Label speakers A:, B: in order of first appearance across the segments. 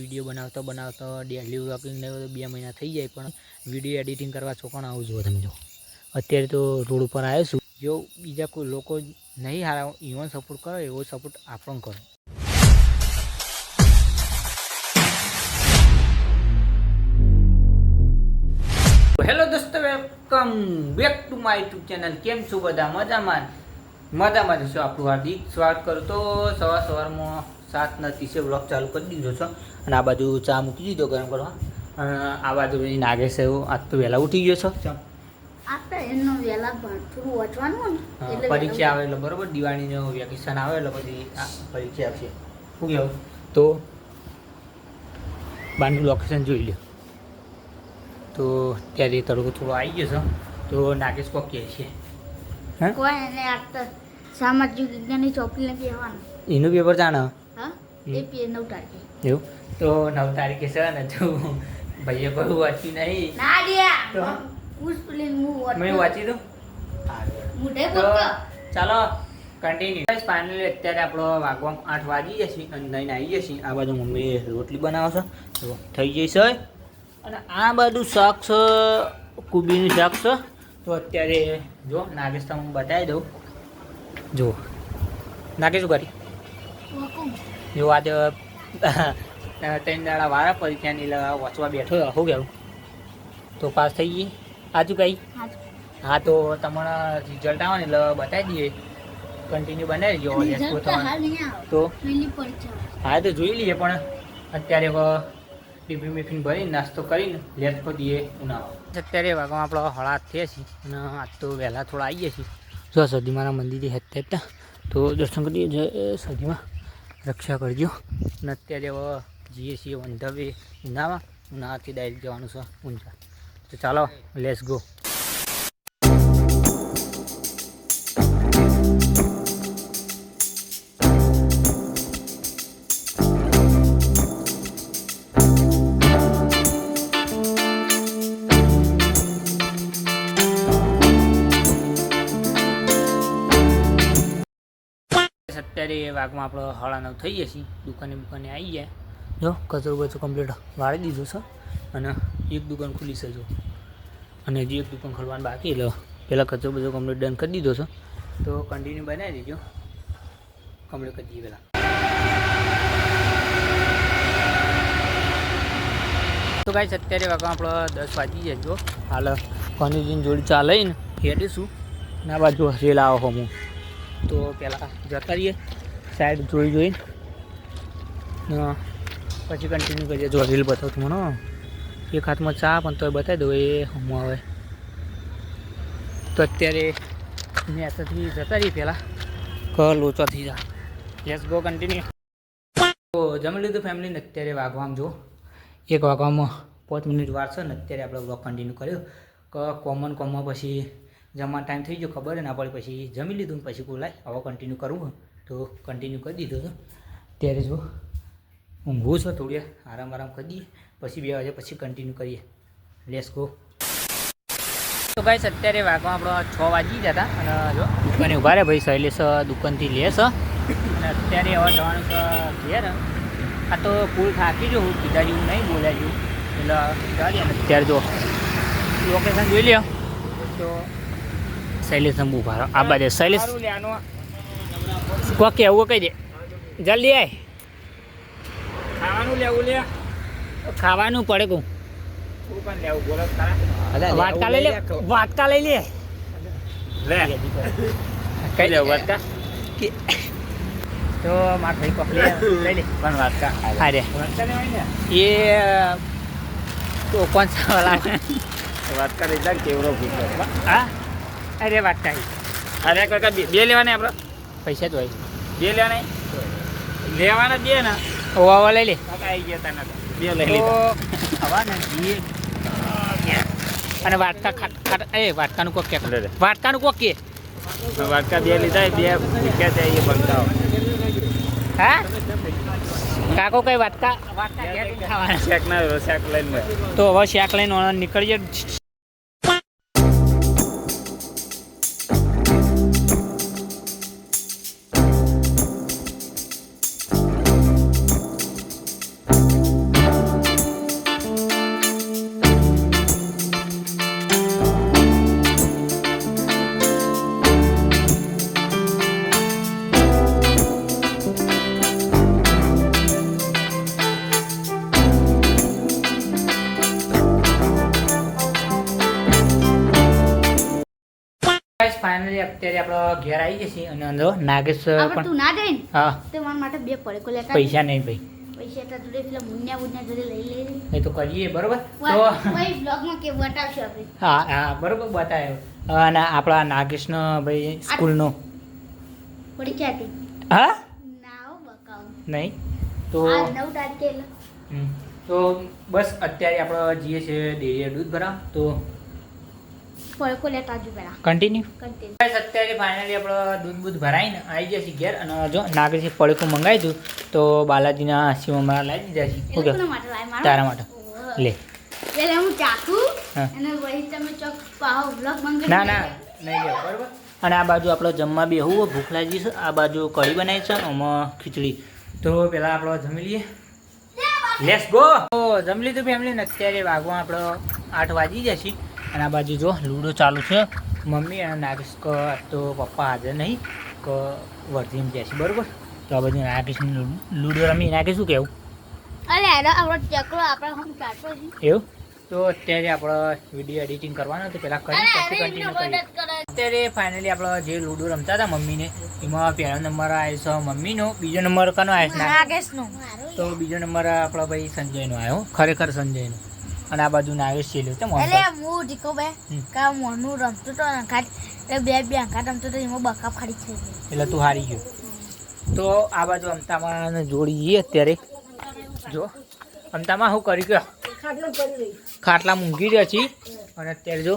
A: Video બનાવતા daily vlogging ને 2 મહિના થઈ જાય, પણ વિડીયો એડિટિંગ કરવા ચોકણ આવું જુઓ તમે. જો અત્યારે તો રોડ ઉપર આવ્યો છું. જો બીજા કોઈ લોકો નહીં હારા ઇવન સપોર્ટ કરો એવો સપોર્ટ આપણને કરો. હેલો દોસ્તો, welcome back to my YouTube channel. કેમ છો બધા? મજામાં છો? આપણું હાર્દિક સ્વાગત કરું. તો સવારમાં 7:30 વ્લોગ ચાલુ કરી દીધો છે અને આ બાજુ ચા મૂકી દીધો ગરમ કરવા. આ બાજુ નાગેશ એવું આજ તો વહેલા ઉઠી ગયો છો. પરીક્ષા આવે એટલે બરોબર, દિવાળીનું વેકેશન આવે એટલે પછી પરીક્ષા આવશે. શું કહેવું? તો બહારનું લોકેશન જોઈ લો. તો ત્યારે તડકો થોડો આવી ગયો છે. તો નાગેશ કોક કહે છે
B: સામાજિક વિજ્ઞાનની ચોપડીને કહેવાનું
A: એનું પેપર જાણે.
B: એ 9 તારીખે
A: એવું? તો 9 તારીખે છે ને, તો ભાઈએ કહ્યું વાંચ્યું નહીં. મેં વાંચી દઉં. તો ચાલો કન્ટિન્યુ. ફાઇનલી અત્યારે આપણો વાગવામાં 8 વાગી જશે અને નહીં આવી જશે. આ બાજુ મમ્મી રોટલી બનાવે છે, તો થઈ જશે. અને આ બધું શાક છે, કુબીનું શાક છે. તો અત્યારે જો નાગેશ તમને હું બતાવી દઉં. જો નાગેશ શું કરી જો આજે 3 દાડા વાળા પરીક્ષાની વાંચવા બેઠો. શું કહેવું? તો પાસ થઈ ગઈ. આજુ કઈ? હા, તો તમારા રિઝલ્ટ આવે ને એટલે બતાવી દઈએ. કન્ટિન્યુ બનાવી દો. તો હા, તો જોઈ લઈએ. પણ અત્યારે ટિફિન બિફિન ભરીને નાસ્તો કરીને લેટ કરી દઈએ ઉનાળો. અત્યારે વાગવામાં આપણો હળાત થયા છીએ અને આજ તો વહેલા થોડા આવી ગયા છીએ. જો સદીમાના મંદિરે હતા તો દર્શન કરીએ. જય સદીમાં, રક્ષા કરજો. અને અત્યારે હવે જઈએ છીએ વંધવે ઉનાળાથી ડાયરેક્ટ જવાનું છે ઊંઝા. તો ચાલો લેટ્સ ગો. અત્યારે વાગમાં આપણો 9:30 થઈ જશે. દુકાને આવી જાય. જો કચરો બચો કમ્પ્લીટ વાળી દીધો છે અને એક દુકાન ખુલી છે. જો અને હજી એક દુકાન ખોલવાનું બાકી, એટલે પહેલાં કચરો બધો કમ્પ્લીટ ડન કરી દીધો છે. તો કન્ટિન્યુ બનાવી દેજો. કમ્પ્લીટ કરી દઈએ પહેલાં. તો ગાઈસ અત્યારે વાગમાં આપણો 10 વાગી જાય. જો હાલ કોની જોડી ચા લઈને હેડીશું. ના બાજુ રેલ આવો હું તો પહેલાં જતા રહીએ સાઈડ જોઈને પછી કન્ટિન્યુ કરીએ. જો રીલ બતાવું મને એક હાથમાં ચા પણ તો બતાવી દઉં એ હું આવે. તો અત્યારે મેં આથી જતા રહીએ પહેલાં લોચો થઈ જાય. Let's go continue. તો જમી લીધું ફેમિલીને. અત્યારે વાગવામાં જો 1 વાગવામાં 5 મિનિટ વાર છે ને. અત્યારે આપણે બ્લોગ કન્ટિન્યુ કર્યો કે કોમન પછી જમવાનો ટાઈમ થઈ ગયો, ખબર ના પડી. પછી જમી લીધું ને પછી બોલાય હવે કન્ટિન્યુ કરવું તો કન્ટિન્યુ કરી દીધું હતું. ત્યારે જો ઊંઘવું છે, થોડી આરામ કરી દઈએ. પછી 2 વાગે પછી કન્ટિન્યુ કરીએ. Let's go. તો ગાઈસ અત્યારે વાગવામાં આપણો 6 વાગી જતા અને જો દુકાને ઊભા રહે ભાઈ. શૈલેષ દુકાનથી લે છે અને અત્યારે હવે જવાનું છે ઘેર. આ તો ફૂલ થાકી જો હું કીધા જેવું નહીં બોલ્યા જેવું એટલે અત્યારે જો લોકેશન જોઈ લ્યો. તો શૈલેષ ઊભા રહો આ બાજુ. શૈલેષ કોક એવું કહી દે જલ્દી આય. ખાવાનું લેવું લે, ખાવાનું પડે કહું. વાટકા લઈ લે, વાટકા લઈ લે. કઈ લે વાટકા? તો માર ભાઈ કોક લઈ લે પણ વાટકા. હા રે એ તો કોણ વાળા વાટકા લઈ જાય કેવડો ભૂખ. હા અરે વાટકા અરે કાકા 2 લેવાના આપણે પૈસા તો આવી 2 લેવાના લેવાના 2 ને ઓવા લઈ લે. કાકા આવી ગયા તને 2 લઈ લે હવા ને 2 અને વાટકા ખાટ એ વાટકાનું કોક કે વાટકાનું કોક કે વાટકા 2 લીધા 2 ભૂખ્યા છે એ બનતા. હા કાકો કઈ વાટકા ખાવાના શેક ના શેક લઈને તો હવે શેક લઈને નીકળીએ. ગાઈસ ફાઇનલી અત્યારે આપણો ઘેર આવી જશે અને અંદર નાગેશ
B: આપણે તું ના જઈને
A: હા
B: તે મારા માટે 2 પડકો લેતા
A: પૈસા નહીં ભાઈ
B: પૈસા તો જોડે પેલા મુન્યા જોડે લઈ લે
A: એ તો કરીએ બરોબર તો
B: ભાઈ બ્લોગમાં કે બતાવશું આપણે
A: હા હા બરોબર બતાવ્યો અને આપણા નાગેશનો ભાઈ સ્કૂલનો
B: પડી ક્યાંથી
A: હા
B: ના હો બકાવ
A: નહીં તો
B: આ 9 તારીખે એટલે
A: તો બસ અત્યારે આપણે જઈએ છીએ ડેરીએ દૂધ ભરા તો
B: પડકો લેતા આવજો પેલા
A: કન્ટિન્યુ
B: કન્ટિન્યુ
A: બસ અત્યારે ફાઇનલી આપણે દૂધ ભરાઈને આવી જશે ઘેર અને જો નાગેશે પડકું મંગાવી દઉં તો બાલાજીના શિવમાં લાવી દીધા છે
B: એ લોકોના માટે લાય મારો
A: તારા માટે લે
B: પેલા હું ચાકુ
A: હા.
B: અને વળી તમે ચોક પાહો બ્લોગ મંગાવી
A: ના ના નહીં લેવો બરાબર અને આ બાજુ આપણે જમવા બેહવું ભૂખ લાગી છે આ બાજુ કઢી બનાવી છે આમાં ખીચડી તો પહેલાં આપણે જમી લઈએ લેટ્સ ગો તો જમી લીધું ફેમિલી ને અત્યારે વાગવા આપણો 8 વાગી જશે અને આ બાજુ જો લૂડો ચાલુ છે મમ્મી અને નાગેશ તો પપ્પા હાજર નહીં કે વર્ધીમ જાય છે બરાબર તો આ બાજુ નાગેશની લૂડો રમી નાગેશ શું કહેવું
B: અરે આપણો ચકલો આપણે હમ ચાટો છે
A: એવું તો અત્યારે આપણે વિડીયો એડિટિંગ કરવાનો તો પહેલાં કરી પછી કન્ટિન્યુ કરીએ અત્યારે ફાઇનલી આપણે જે લૂડો રમતા હતા મમ્મીને એમાં પહેલો નંબર આવ્યો છે મમ્મીનો બીજો નંબર કનો આવ્યો છે
B: નાગેશનો
A: તો બીજો નંબર આપણો ભાઈ સંજયનો આવ્યો ખરેખર સંજયનો અને આ બાજુ નાગેશ છેલ્લું તો
B: એટલે હું દીકો બે કા મોનું રમતો તો અંખાટ એટલે બે અંખાટ રમતો તો એમાં બકા ફાડી થઈ ગઈ
A: એટલે તું હારી ગયો તો આ બાજુ અમતામાં જોડીએ અત્યારે જો અમતામાં શું કરી ગયો ખાટલા મૂંઘી રહ્યા છીએ અને અત્યારે જો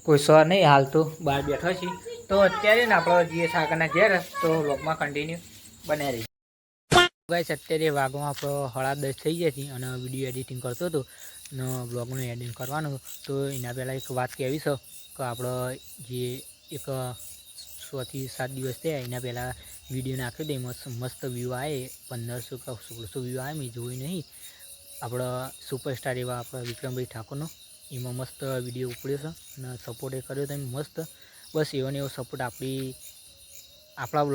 A: કોઈ સર નહીં હાલ તો બહાર બેઠો છીએ તો અત્યારે ને આપણે જઈએ સાગરના ઘેર તો વ્લોગમાં કન્ટિન્યુ બનાવી રહી ગાઈસ અત્યારે વાગમાં આપણો 10:30 થઈ જાય છે અને વિડીયો એડિટિંગ કરતો હતો અને વ્લોગનું એડિટિંગ કરવાનું તો એના પહેલાં એક વાત કહેવી છે કે આપણો જે એક 6 થી 7 દિવસ થયા એના પહેલાં વિડીયો નાખ્યો તો એમાં મસ્ત વ્યૂ આવે 1500 કે 1600 વ્યૂ આવે મેં જોયું નહીં આપણા સુપરસ્ટાર એવા આપણા વિક્રમભાઈ ઠાકોરનો એમાં મસ્ત વિડીયો ઉપડ્યો છે અને સપોર્ટ એ કર્યો તમે મસ્ત બસ એવો ને એવો સપોર્ટ આપણા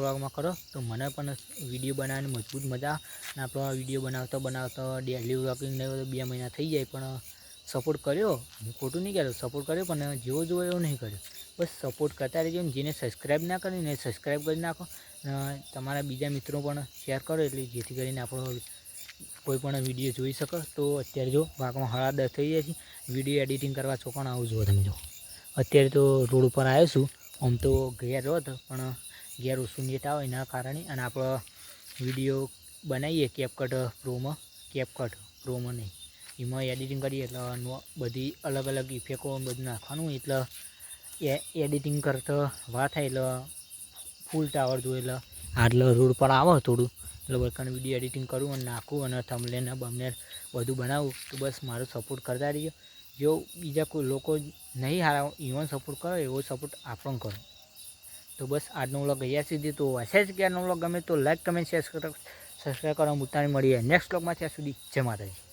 A: બ્લોગમાં કરો તો મને પણ વિડીયો બનાવવાની મજબૂત મજા અને આપણો વિડીયો બનાવતો ડેલી વ્લોગિંગ ને 2 મહિના થઈ જાય પણ સપોર્ટ કર્યો હું ખોટું નહીં કહેતો સપોર્ટ કર્યો પણ જેવો જોવો એવો નહીં કર્યો બસ સપોર્ટ કરતા રહેજો ને જેને સબસ્ક્રાઈબ ના કરી ને સબસ્ક્રાઈબ કરી નાખો અને તમારા બીજા મિત્રો પણ શેર કરો એટલે જેથી કરીને આપણો કોઈ પણ વિડીયો જોઈ શકો તો અત્યારે જો વાગમાં 10:30 થઈ જાય છે વિડીયો એડિટિંગ કરવા ચોકણ આવું જુઓ તમે જો અત્યારે તો રોડ ઉપર આવ્યો છું આમ તો ઘેર રહો હતો પણ ઘેર ઓછું નેટ આવે એના કારણે અને આપણો વિડીયો બનાવીએ કેપકટ પ્રોમાં નહીં એમાં એડિટિંગ કરીએ એટલે બધી અલગ અલગ ઇફેક્ટો બધું નાખવાનું એટલે એડિટિંગ કરતા વાર થાય એટલે ફૂલ ટાવર જોઈએ એટલે આટલો રોડ પર આવો થોડું એટલે બધાને વિડીયો એડિટિંગ કરું અને નાખું અને થંબનેલ ને બમનેલ બધું બનાવું તો બસ મારો સપોર્ટ કરતા રહીએ જો બીજા કોઈ લોકો નહીં હારા ઇવન સપોર્ટ કરો એવો સપોર્ટ આપણો કરો તો બસ આજનો વ્લોગ અહીંયા સુધી તો હશે જ કે આજનો વ્લોગ ગમે તો લાઈક કમેન્ટ શેર સબસ્ક્રાઈબ કરવા મુદ્દાને મળીએ નેક્સ્ટ વ્લોગમાં ત્યાં સુધી જય માતાજી.